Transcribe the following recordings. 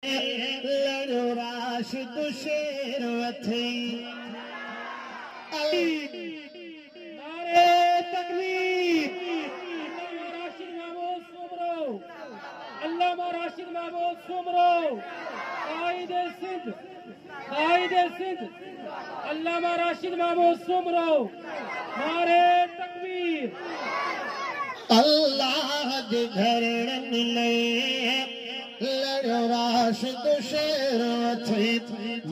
लड़ो राशिद शेर वथई नारे तकबीर। राशिद महमूद सुमरो, अल्लामा राशिद महमूद सुमरो, कायदे सिंध अल्लामा राशिद महमूद सुमरो। नारे तकबीर। अल्लाह जे घर मिले लड़ो राशिद शेर वथई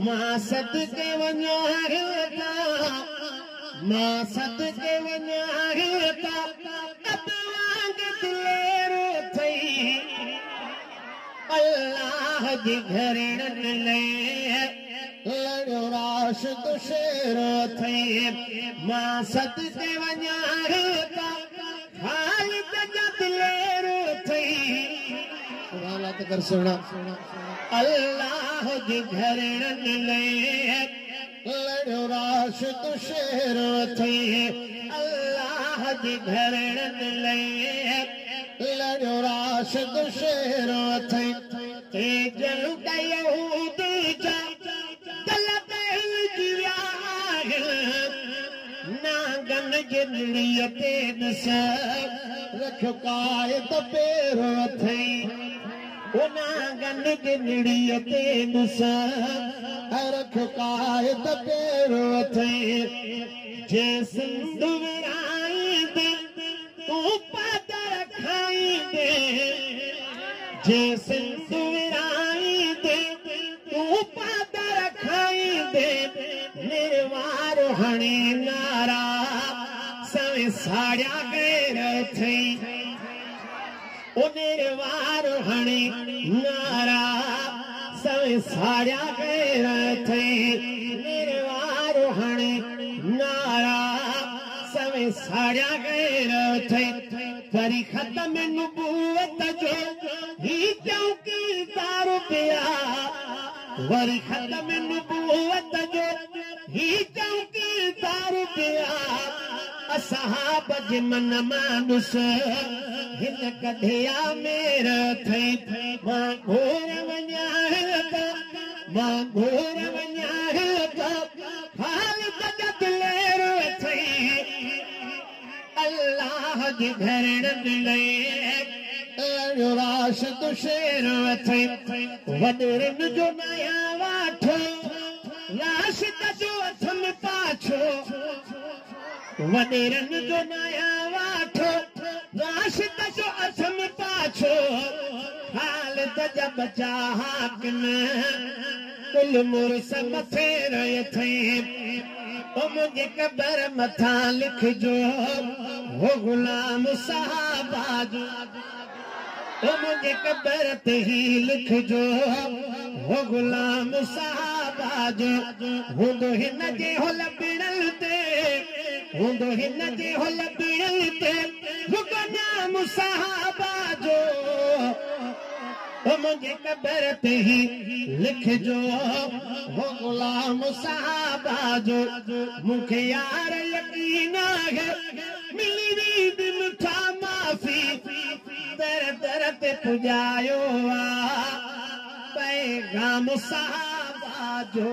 मां सदके वञा मां सदके वञा अदवांग दिलेरो थई। अल्लाह जे घर मिले लड़ो राशिद शेर वथई मां सदके वञा कर सुना। अल्लाह जे घर मिले लड़ो राशिद शेर वथई अल्लाह जे घर मिले लड़ो राशिद शेर वथई ते जलू यहूद जा गलत जिया नागन जिंदड़ीअ ते नस रखो कायद पेर वथई नागन जिंदड़ीअ ते नस रखो कायद पेर वथई जे सिंध विराईंदे तूं पादर खाईंदे जे सिंध विराईंदे तूं पादर खाईंदे निर्वार हणी नारा सवे साड़िया गैर थई निर्वार हणी नारा सवे साड़िया गैर थई निर्वार हणी नारा सवे साड़िया गैर थई वरी ख़त्म नबूवत जो ही चौकीदार पिया वरी ख़त्म नबूवत जो ही चौकीदार पिया असहाब जे मन मानुस हिन कढिया मेर थई मां घोर वञा हाल दिलेर थई। अल्लाह जे घर मिले लड़ो राशिद शेर वथई वॾेरनि जो नया वाठो राशिद जो हथ में पाछो वॾेरनि जो नया वाठो राशिद जो हथ में पाछो हाल जब हाकिम कुल मुर्स मथे रहे थई ओ मुझे कबर मथा लिखजो हो गुलाम साहबा जो ओ मुझे कबर ते ही लिखजो हो गुलाम साहबा जो हूंदो हिन जे होल बिड़ल ते हूंदो हिन जे होल बिड़ल ते गुलाम साहबा जो ओ मुझे कबर ते ही लिखजो हो गुलाम साहबा जो मुखे यार यकीन है मिली वी मिठा माफ़ी दर दर ते पुजायो पैगाम साहबा जो।